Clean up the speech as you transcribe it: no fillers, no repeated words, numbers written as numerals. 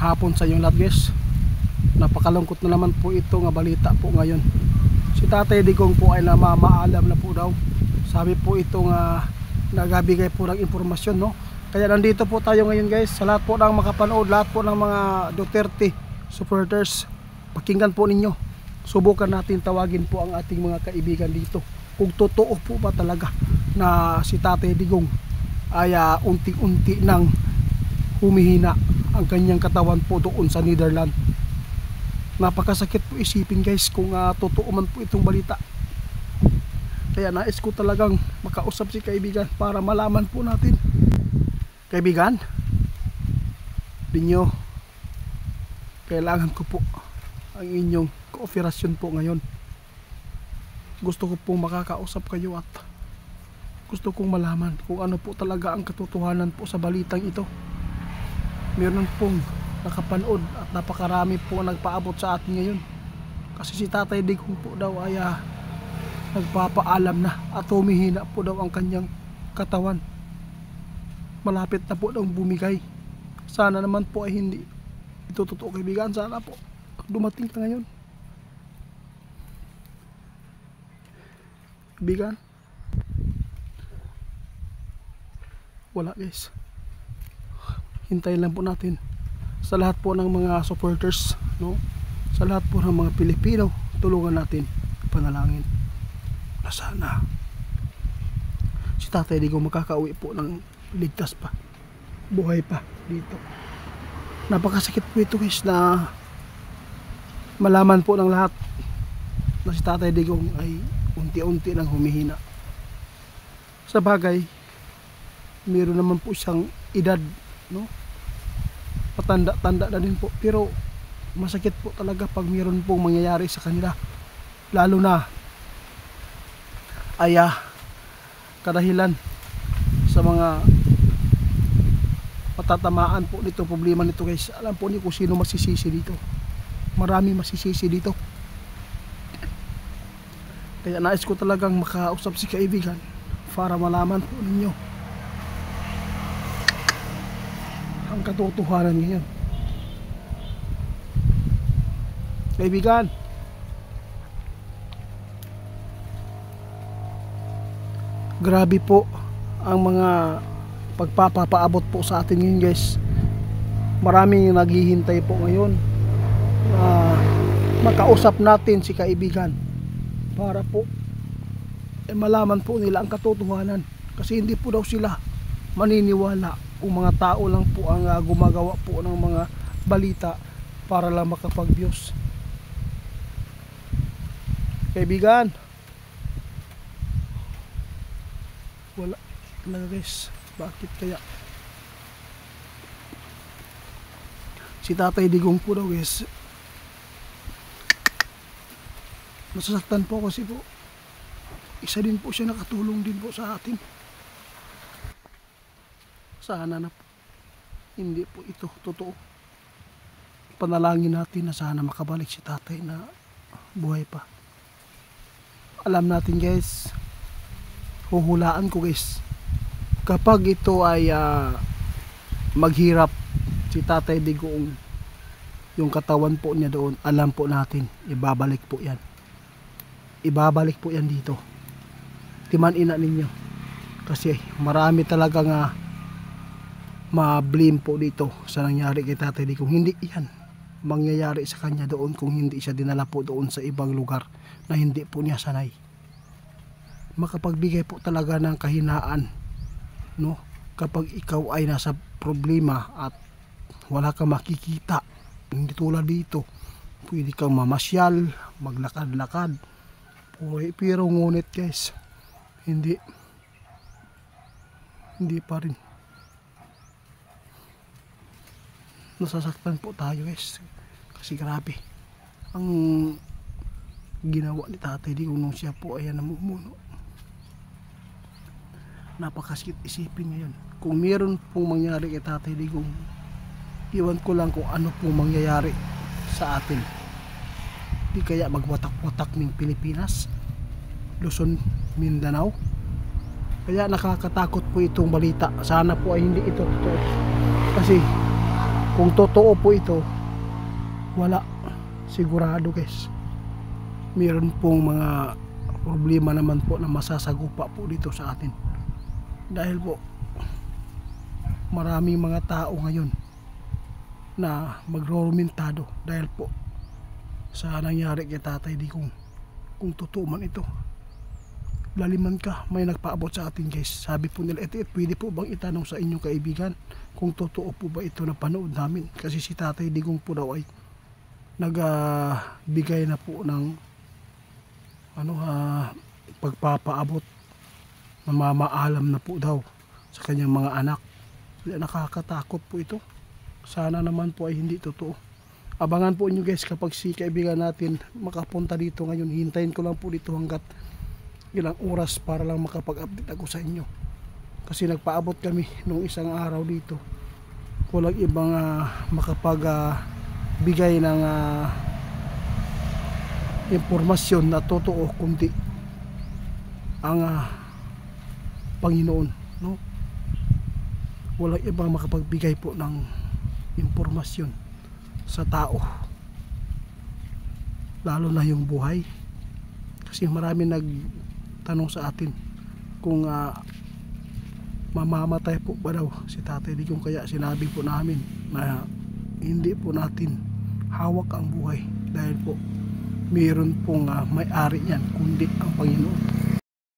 hapon sa inyong lahat guys. Napakalungkot na naman po ito nga balita po ngayon. Si Tatay Digong po ay namamaalam na po daw. Sabi po ito nga nagabigay po ng impormasyon, no. Kaya nandito po tayo ngayon guys. Sa lahat po ng makapanood, lahat po ng mga Duterte supporters, pakinggan po ninyo. Subukan natin tawagin po ang ating mga kaibigan dito kung totoo po ba talaga na si Tatay Digong ay unti-unti nang humihina ang kanyang katawan po doon sa Netherlands. Napakasakit po isipin guys kung totoo man po itong balita. Kaya nais ko talagang makausap si kaibigan para malaman po natin. Kaibigan, ninyo, kailangan ko po ang inyong kooperasyon po ngayon. Gusto ko pong makakausap kayo at gusto kong malaman kung ano po talaga ang katotohanan po sa balitang ito. Meron pong nakapanood at napakarami po nagpaabot sa atin ngayon. Kasi si Tatay Digong po daw ay nagpapaalam na at humihina po daw ang kanyang katawan. Malapit na po daw bumigay. Sana naman po ay hindi ito totoo kaibigan. Sana po dumating ka ngayon. Kaibigan, wala guys. Hintayin lang po natin. Sa lahat po ng mga supporters, no? Sa lahat po ng mga Pilipino, tulungan natin panalangin na sana si Tatay Digong makakauwi po ng ligtas pa, buhay pa dito. Napakasakit po ito guys na malaman po ng lahat na si Tatay Digong ay unti-unti nang humihina. Sa bagay, meron naman po siyang edad, no? Patanda-tanda na din po, pero masakit po talaga pag meron pong mangyayari sa kanila, lalo na ay kadahilan sa mga patatamaan po nito, problema nito guys. Alam po niyo kung sino masisisi dito. Marami masisisi dito. Kaya nais ko talagang makausap si kaibigan para malaman po ninyo ang katotohanan ngayon. Kaibigan, grabe po ang mga pagpapaabot po sa atin ngayon guys. Maraming naghihintay po ngayon na makausap natin si kaibigan para po malaman po nila ang katotohanan. Kasi hindi po daw sila maniniwala kung mga tao lang po ang gumagawa po ng mga balita para lang makapag-views. Kaibigan, wala talaga guys. Bakit kaya si Tatay Digong po daw guys, nasasaktan po kasi po isa din po siya, nakatulong din po sa atin. Sana na po hindi po ito totoo. Panalangin natin na sana makabalik si tatay na buhay pa. Alam natin guys, huhulaan ko guys, kapag ito ay maghirap si Tatay Digong, yung katawan po niya doon, alam po natin ibabalik po yan. Ibabalik po yan dito. Timanin na ninyo. Kasi marami talaga nga ma-blame po dito sa nangyari kay Tatay Digong. Hindi yan mangyayari sa kanya doon kung hindi siya dinala po doon sa ibang lugar na hindi po niya sanay. Makapagbigay po talaga ng kahinaan, no? Kapag ikaw ay nasa problema at wala kang makikita, hindi tulad dito, pwede kang mamasyal, maglakad-lakad, pero ngunit guys, hindi pa rin. Nasasaktan po tayo guys, kasi grabe ang ginawa ni Tatay Digong nung siya po ay namumuno. Napakasakit isipin ngayon kung meron pong mangyari kay Tatay Digong. Iwan ko lang kung ano pong mangyayari sa atin. Di kaya magwatak-watak ng Pilipinas, Luzon, Mindanao. Kaya nakakatakot po itong balita. Sana po ay hindi ito totoo. Kasi Kung totoo po ito, wala, sigurado guys, meron pong mga problema naman po na masasagupa po dito sa atin. Dahil po maraming mga tao ngayon na magro-rumentado dahil po sa nangyari kay Tatay Digong. Kung totoo man ito, laliman ka, may nagpaabot sa atin guys. Sabi po nila, pwede po bang itanong sa inyong kaibigan kung totoo po ba ito na panood namin? Kasi si Tatay Digong po daw ay nagbigay na po ng pagpapaabot, mamamaalam na po daw sa kanyang mga anak. Nakakatakot po ito. Sana naman po ay hindi totoo. Abangan po nyo guys kapag si kaibigan natin makapunta dito ngayon. Hintayin ko lang po dito hanggat ilang oras para lang makapag-update ako sa inyo. Kasi nagpaabot kami nung isang araw dito. Walang ibang makapagbigay ng impormasyon na totoo kundi ang Panginoon, no? Walang ibang makapagbigay po ng impormasyon sa tao, lalo na yung buhay. Kasi marami nagtanong sa atin kung mamamatay po ba daw si Tatay Digong, kaya sinabi po namin na hindi po natin hawak ang buhay dahil po mayroon pong may-ari yan kundi ang Panginoon.